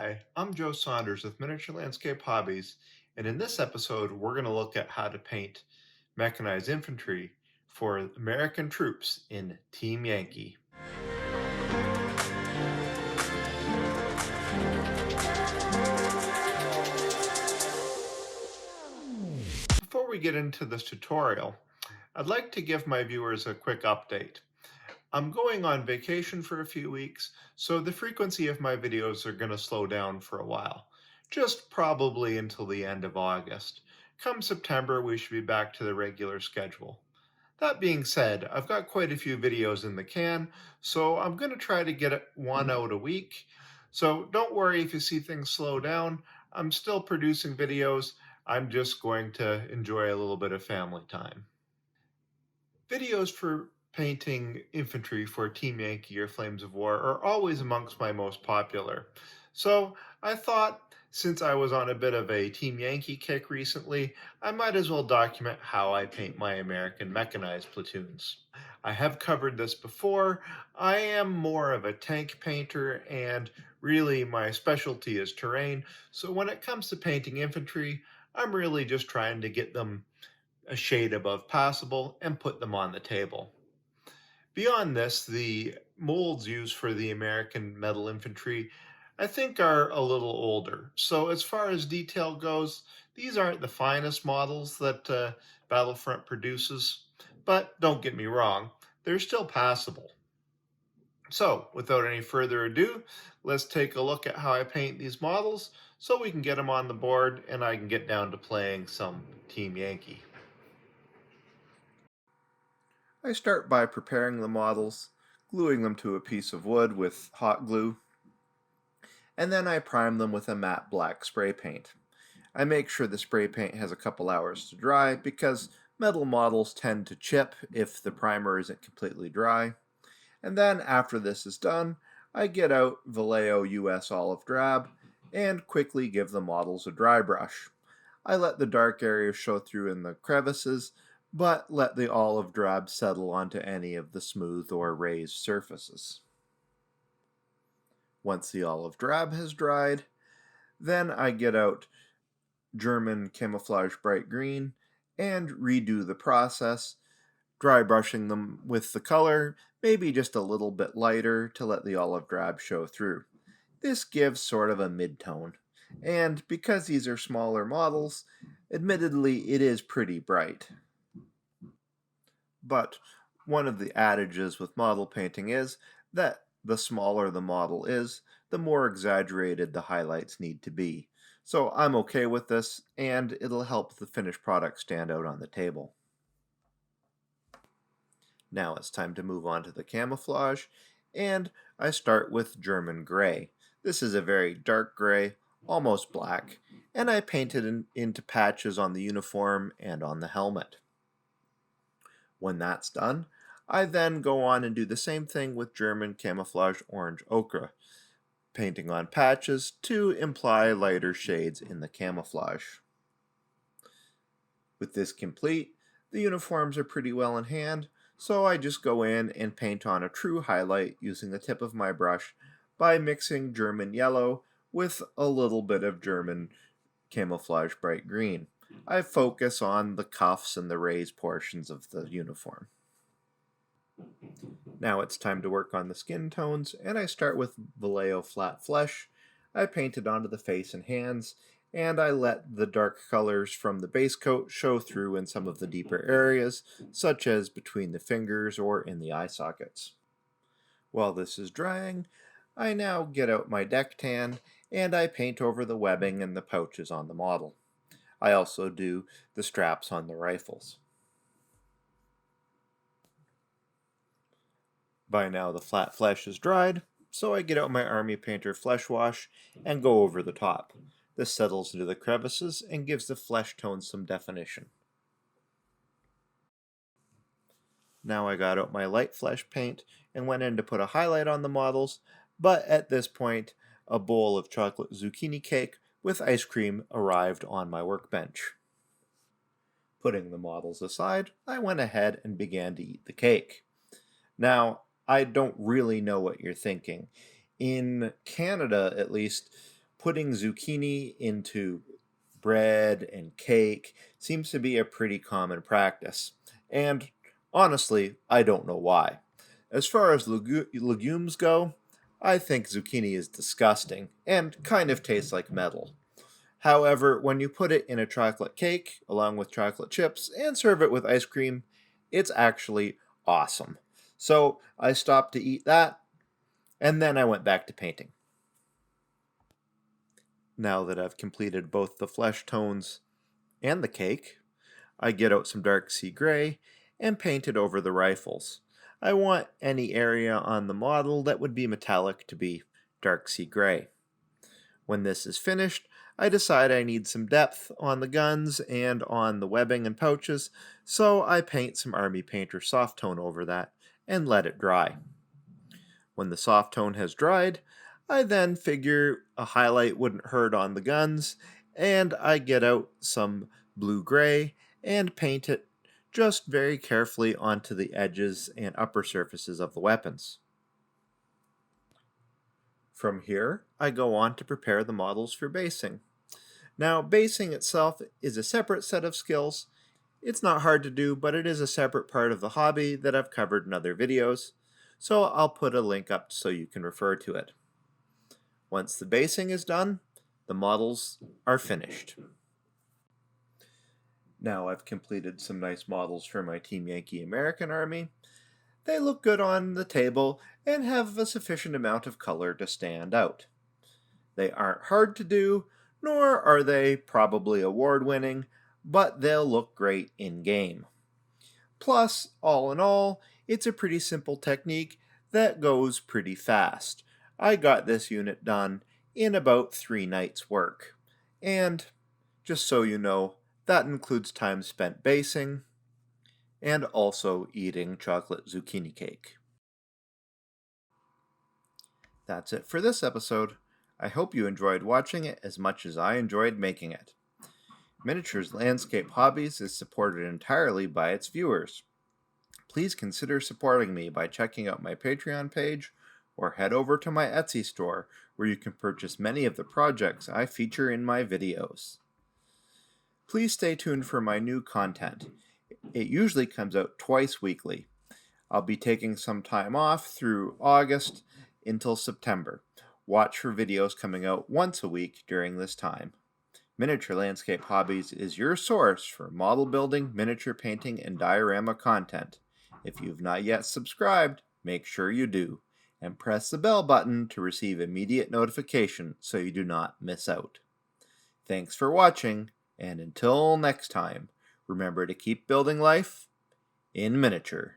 Hi, I'm Joe Saunders with Miniature Landscape Hobbies, and in this episode, we're going to look at how to paint mechanized infantry for American troops in Team Yankee. Before we get into this tutorial, I'd like to give my viewers a quick update. I'm going on vacation for a few weeks, so the frequency of my videos are going to slow down for a while, just probably until the end of August. Come September, we should be back to the regular schedule. That being said, I've got quite a few videos in the can, so I'm going to try to get one out a week. So don't worry if you see things slow down. I'm still producing videos. I'm just going to enjoy a little bit of family time. Videos for painting infantry for Team Yankee or Flames of War are always amongst my most popular. So I thought, since I was on a bit of a Team Yankee kick recently, I might as well document how I paint my American mechanized platoons. I have covered this before. I am more of a tank painter, and really my specialty is terrain. So when it comes to painting infantry, I'm really just trying to get them a shade above passable and put them on the table. Beyond this, the molds used for the American metal infantry I think are a little older. So as far as detail goes, these aren't the finest models that Battlefront produces, but don't get me wrong, they're still passable. So without any further ado, let's take a look at how I paint these models so we can get them on the board and I can get down to playing some Team Yankee. I start by preparing the models, gluing them to a piece of wood with hot glue, and then I prime them with a matte black spray paint. I make sure the spray paint has a couple hours to dry because metal models tend to chip if the primer isn't completely dry. And then after this is done, I get out Vallejo US Olive Drab and quickly give the models a dry brush. I let the dark areas show through in the crevices, but let the olive drab settle onto any of the smooth or raised surfaces. Once the olive drab has dried, then I get out German Camouflage Bright Green and redo the process, dry brushing them with the color, maybe just a little bit lighter to let the olive drab show through. This gives sort of a mid-tone, and because these are smaller models, admittedly it is pretty bright. But one of the adages with model painting is that the smaller the model is, the more exaggerated the highlights need to be. So I'm okay with this, and it'll help the finished product stand out on the table. Now it's time to move on to the camouflage, and I start with German gray. This is a very dark gray, almost black, and I painted into patches on the uniform and on the helmet. When that's done, I then go on and do the same thing with German camouflage orange ochre, painting on patches to imply lighter shades in the camouflage. With this complete, the uniforms are pretty well in hand, so I just go in and paint on a true highlight using the tip of my brush by mixing German yellow with a little bit of German camouflage bright green. I focus on the cuffs and the raised portions of the uniform. Now it's time to work on the skin tones, and I start with Vallejo Flat Flesh. I paint it onto the face and hands, and I let the dark colors from the base coat show through in some of the deeper areas, such as between the fingers or in the eye sockets. While this is drying, I now get out my deck tan, and I paint over the webbing and the pouches on the model. I also do the straps on the rifles. By now the flat flesh is dried, so I get out my Army Painter flesh wash and go over the top. This settles into the crevices and gives the flesh tone some definition. Now I got out my light flesh paint and went in to put a highlight on the models, but at this point a bowl of chocolate zucchini cake with ice cream arrived on my workbench. Putting the models aside, I went ahead and began to eat the cake. Now, I don't really know what you're thinking. In Canada, at least, putting zucchini into bread and cake seems to be a pretty common practice. And honestly, I don't know why. As far as legumes go, I think zucchini is disgusting and kind of tastes like metal. However, when you put it in a chocolate cake along with chocolate chips and serve it with ice cream, it's actually awesome. So I stopped to eat that, and then I went back to painting. Now that I've completed both the flesh tones and the cake, I get out some dark sea gray and paint it over the rifles. I want any area on the model that would be metallic to be dark sea gray. When this is finished, I decide I need some depth on the guns and on the webbing and pouches, so I paint some Army Painter soft tone over that and let it dry. When the soft tone has dried, I then figure a highlight wouldn't hurt on the guns, and I get out some blue-gray and paint it just very carefully onto the edges and upper surfaces of the weapons. From here, I go on to prepare the models for basing. Now, basing itself is a separate set of skills. It's not hard to do, but it is a separate part of the hobby that I've covered in other videos, so I'll put a link up so you can refer to it. Once the basing is done, the models are finished. Now I've completed some nice models for my Team Yankee American Army. They look good on the table and have a sufficient amount of color to stand out. They aren't hard to do, nor are they probably award-winning, but they'll look great in-game. Plus, all in all, it's a pretty simple technique that goes pretty fast. I got this unit done in about 3 nights' work. And, just so you know, that includes time spent basing, and also eating chocolate zucchini cake. That's it for this episode. I hope you enjoyed watching it as much as I enjoyed making it. Miniatures Landscape Hobbies is supported entirely by its viewers. Please consider supporting me by checking out my Patreon page or head over to my Etsy store where you can purchase many of the projects I feature in my videos. Please stay tuned for my new content. It usually comes out twice weekly. I'll be taking some time off through August until September. Watch for videos coming out once a week during this time. Miniature Landscape Hobbies is your source for model building, miniature painting, and diorama content. If you've not yet subscribed, make sure you do, and press the bell button to receive immediate notification so you do not miss out. Thanks for watching, and until next time, remember to keep building life in miniature.